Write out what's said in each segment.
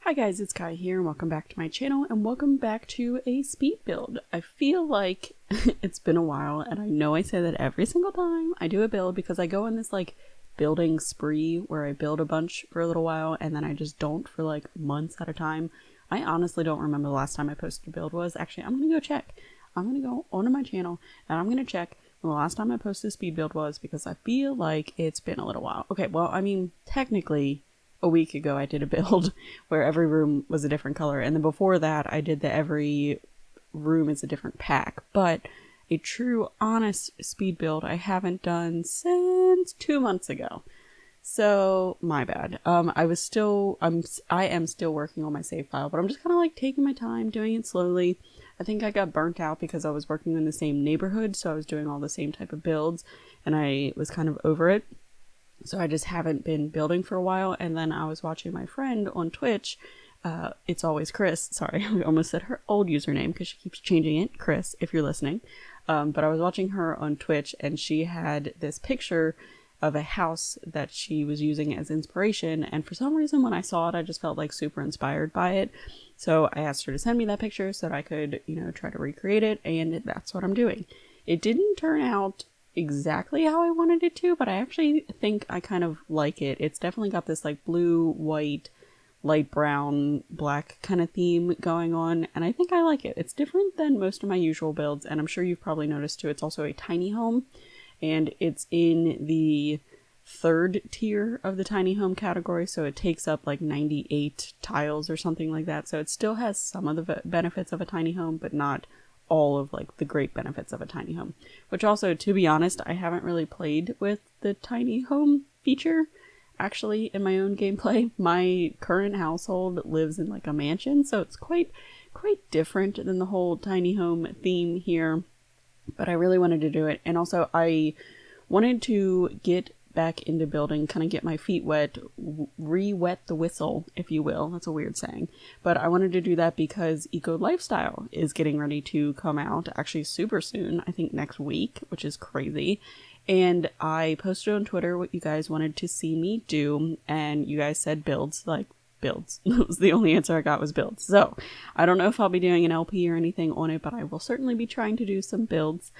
Hi guys, it's Kai here and welcome back to my channel and welcome back to a speed build. I feel like it's been a while and I know I say that every single time I do a build because I go on this like building spree where I build a bunch for a little while and then I just don't for like months at a time. I honestly don't remember the last time I posted a build was. Actually, I'm gonna go check. I'm gonna go onto my channel and I'm gonna check when the last time I posted a speed build was because I feel like it's been a little while. Okay, well, I mean, technically a week ago I did a build where every room was a different color, and then before that I did the every room is a different pack, but a true honest speed build I haven't done since 2 months ago. So my bad. I am still working on my save file, but I'm just kind of like taking my time, doing it slowly. I think I got burnt out because I was working in the same neighborhood, so I was doing all the same type of builds and I was kind of over it. So I just haven't been building for a while, and then I was watching my friend on Twitch, it's always Chris, sorry, I almost said her old username because she keeps changing it, Chris, if you're listening, but I was watching her on Twitch, and she had this picture of a house that she was using as inspiration, and for some reason when I saw it, I just felt like super inspired by it, so I asked her to send me that picture so that I could, try to recreate it, and that's what I'm doing. It didn't turn out exactly how I wanted it to, but I actually think I kind of like it. It's definitely got this like blue, white, light brown, black kind of theme going on, and I think I like it. It's different than most of my usual builds, and I'm sure you've probably noticed too, it's also a tiny home, and it's in the third tier of the tiny home category, so it takes up like 98 tiles or something like that, so it still has some of the benefits of a tiny home, but not all of like the great benefits of a tiny home. Which also, to be honest, I haven't really played with the tiny home feature actually in my own gameplay. My current household lives in like a mansion, so it's quite different than the whole tiny home theme here, but I really wanted to do it. And also I wanted to get back into building, kind of get my feet wet, re-wet the whistle, if you will. That's a weird saying, but I wanted to do that because Eco Lifestyle is getting ready to come out actually super soon, I think next week, which is crazy. And I posted on Twitter what you guys wanted to see me do, and you guys said builds, like builds. That was the only answer I got, was builds. So I don't know if I'll be doing an LP or anything on it, but I will certainly be trying to do some builds.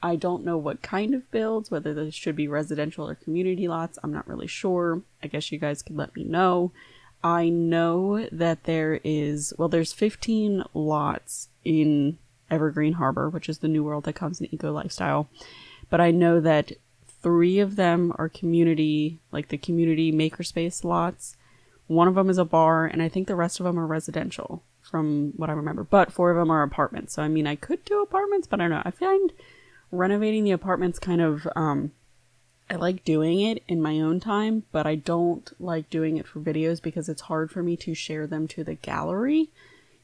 I don't know what kind of builds, whether this should be residential or community lots. I'm not really sure. I guess you guys could let me know. I know that there's 15 lots in Evergreen Harbor, which is the new world that comes in Eco Lifestyle. But I know that 3 of them are community, like the community makerspace lots. 1 of them is a bar, and I think the rest of them are residential, from what I remember. But 4 of them are apartments. So I mean, I could do apartments, but I don't know. I find renovating the apartments kind of, I like doing it in my own time, but I don't like doing it for videos because it's hard for me to share them to the gallery.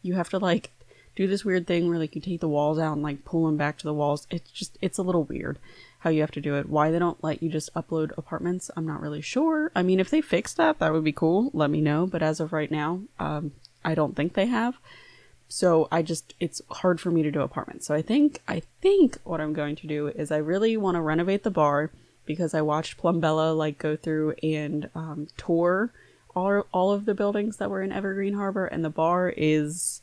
You have to like do this weird thing where like you take the walls out and like pull them back to the walls. It's a little weird how you have to do it. Why they don't let you just upload apartments, I'm not really sure. I mean, if they fix that, that would be cool. Let me know. But as of right now, I don't think they have. So it's hard for me to do apartments. So I think what I'm going to do is I really want to renovate the bar because I watched Plumbella like go through and tour all of the buildings that were in Evergreen Harbor, and the bar is,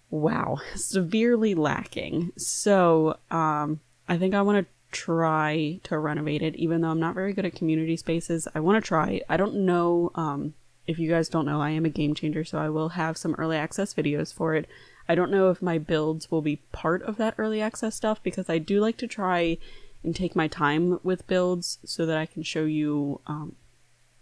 wow, severely lacking. So I think I want to try to renovate it, even though I'm not very good at community spaces. I want to try. I don't know, if you guys don't know, I am a game changer, so I will have some early access videos for it. I don't know if my builds will be part of that early access stuff, because I do like to try and take my time with builds so that I can show you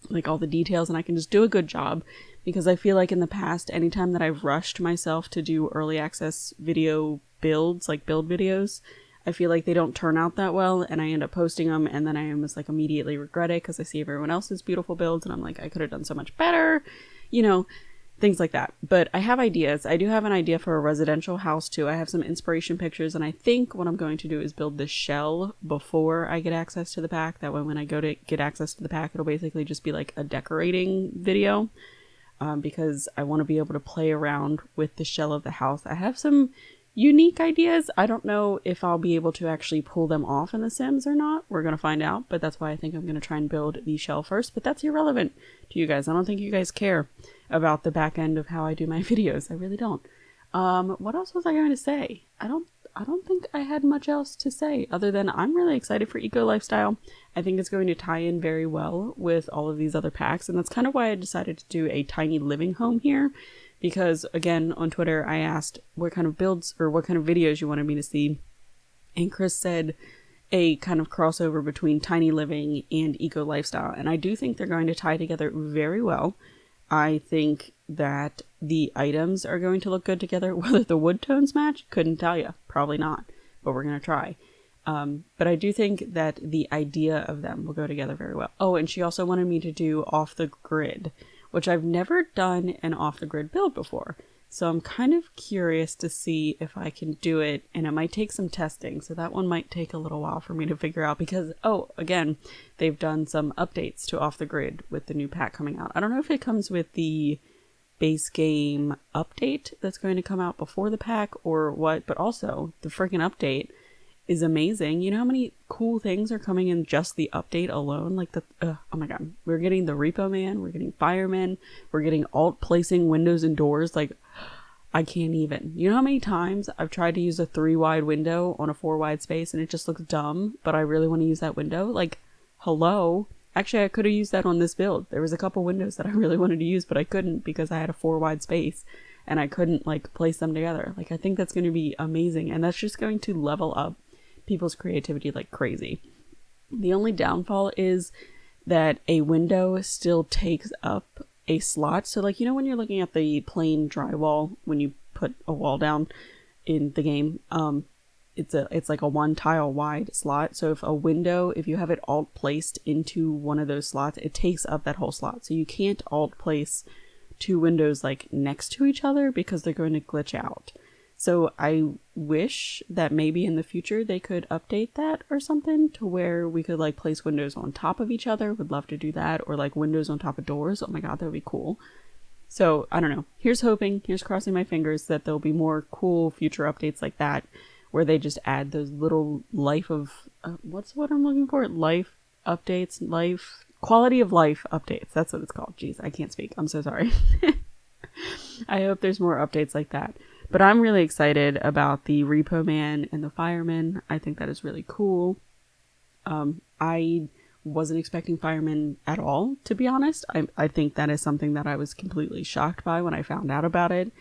like all the details and I can just do a good job, because I feel like in the past, anytime that I've rushed myself to do early access video builds, like build videos, I feel like they don't turn out that well, and I end up posting them, and then I almost like immediately regret it because I see everyone else's beautiful builds, and I'm like, I could have done so much better, things like that. But I have ideas. I do have an idea for a residential house too. I have some inspiration pictures, and I think what I'm going to do is build the shell before I get access to the pack. That way when I go to get access to the pack, it'll basically just be like a decorating video, because I want to be able to play around with the shell of the house. I have some unique ideas. I don't know if I'll be able to actually pull them off in The Sims or not. We're going to find out, but that's why I think I'm going to try and build the shell first, but that's irrelevant to you guys. I don't think you guys care. about the back end of how I do my videos. I really don't. What else was I going to say? I don't think I had much else to say other than I'm really excited for Eco Lifestyle. I think it's going to tie in very well with all of these other packs, and that's kind of why I decided to do a tiny living home here, because again, on Twitter, I asked what kind of builds or what kind of videos you wanted me to see, and Chris said a kind of crossover between tiny living and Eco Lifestyle, and I do think they're going to tie together very well. I think that the items are going to look good together. Whether the wood tones match, couldn't tell you. Probably not, but we're going to try. But I do think that the idea of them will go together very well. Oh, and she also wanted me to do off the grid, which I've never done an off the grid build before. So I'm kind of curious to see if I can do it, and it might take some testing. So that one might take a little while for me to figure out because, oh, again, they've done some updates to off the grid with the new pack coming out. I don't know if it comes with the base game update that's going to come out before the pack or what, but also the freaking update is amazing. You know how many cool things are coming in just the update alone? Like oh my god, we're getting the Repo Man, we're getting Fireman, we're getting alt placing windows and doors. Like, I can't even. You know how many times I've tried to use a 3 wide window on a 4 wide space and it just looks dumb, but I really want to use that window? Like, hello? Actually, I could have used that on this build. There was a couple windows that I really wanted to use, but I couldn't because I had a 4 wide space and I couldn't like place them together. Like, I think that's going to be amazing, and that's just going to level up people's creativity like crazy. The only downfall is that a window still takes up a slot. So like, you know, when you're looking at the plain drywall, when you put a wall down in the game, it's like a 1 tile wide slot. So if you have it alt placed into one of those slots, it takes up that whole slot. So you can't alt place 2 windows like next to each other because they're going to glitch out. So I wish that maybe in the future they could update that or something to where we could like place windows on top of each other. Would love to do that. Or like windows on top of doors. Oh my god, that would be cool. So I don't know. Here's crossing my fingers that there'll be more cool future updates like that where they just add those little life of, what's what I'm looking for? Life updates, quality of life updates. That's what it's called. Jeez, I can't speak. I'm so sorry. I hope there's more updates like that. But I'm really excited about the Repo Man and the Fireman. I think that is really cool. I wasn't expecting Fireman at all, to be honest. I think that is something that I was completely shocked by when I found out about it.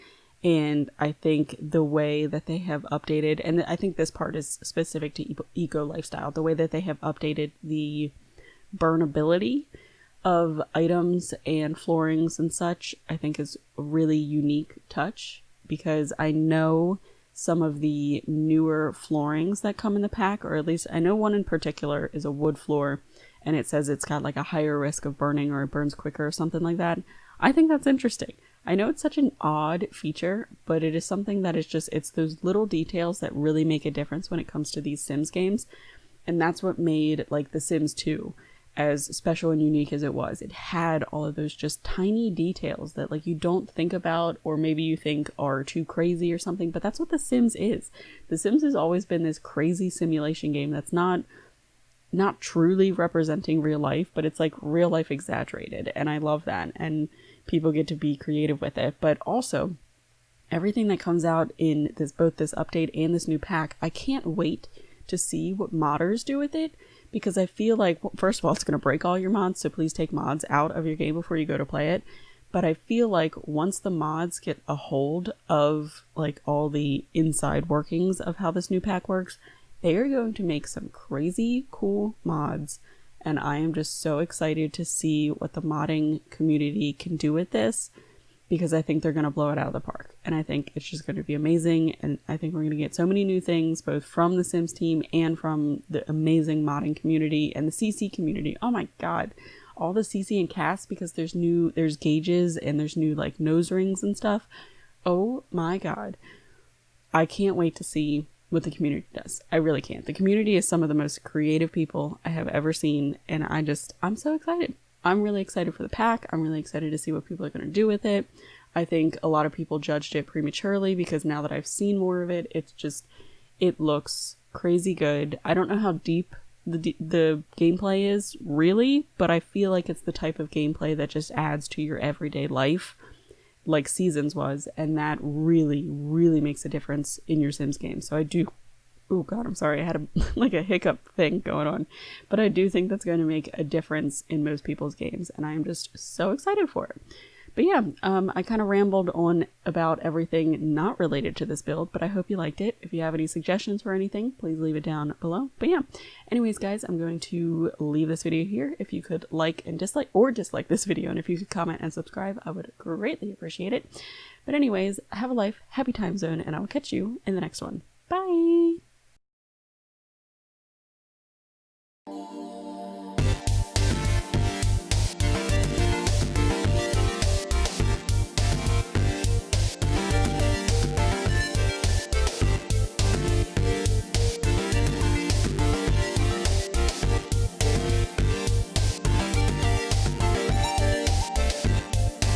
And I think the way that they have updated, and I think this part is specific to Eco Lifestyle, the way that they have updated the burnability of items and floorings and such, I think is a really unique touch. Because I know some of the newer floorings that come in the pack, or at least I know one in particular is a wood floor, and it says it's got like a higher risk of burning or it burns quicker or something like that. I think that's interesting. I know it's such an odd feature, but it is something that is just, it's those little details that really make a difference when it comes to these Sims games. And that's what made like The Sims 2 as special and unique as it was. It had all of those just tiny details that like you don't think about, or maybe you think are too crazy or something, but that's what The Sims is. The Sims has always been this crazy simulation game that's not truly representing real life, but it's like real life exaggerated, and I love that, and people get to be creative with it. But also everything that comes out in this, both this update and this new pack, I can't wait to see what modders do with it. Because I feel like, well, first of all, it's going to break all your mods, so please take mods out of your game before you go to play it. But I feel like once the mods get a hold of like all the inside workings of how this new pack works, they are going to make some crazy cool mods. And I am just so excited to see what the modding community can do with this, because I think they're going to blow it out of the park. And I think it's just going to be amazing. And I think we're going to get so many new things, both from the Sims team and from the amazing modding community and the CC community. Oh my god. All the CC and cast, because there's gauges and there's new like nose rings and stuff. Oh my god. I can't wait to see what the community does. I really can't. The community is some of the most creative people I have ever seen. And I'm so excited. I'm really excited for the pack. I'm really excited to see what people are going to do with it. I think a lot of people judged it prematurely, because now that I've seen more of it, it looks crazy good. I don't know how deep the gameplay is really, but I feel like it's the type of gameplay that just adds to your everyday life like seasons was, and that really, really makes a difference in your Sims game. So I do, oh god, I'm sorry, I had a hiccup thing going on, but I do think that's going to make a difference in most people's games, and I am just so excited for it. But yeah, I kind of rambled on about everything not related to this build, but I hope you liked it. If you have any suggestions for anything, please leave it down below. But yeah, anyways guys, I'm going to leave this video here. If you could like and dislike, or dislike this video, and if you could comment and subscribe, I would greatly appreciate it. But anyways, have a life, happy time zone, and I will catch you in the next one. Bye!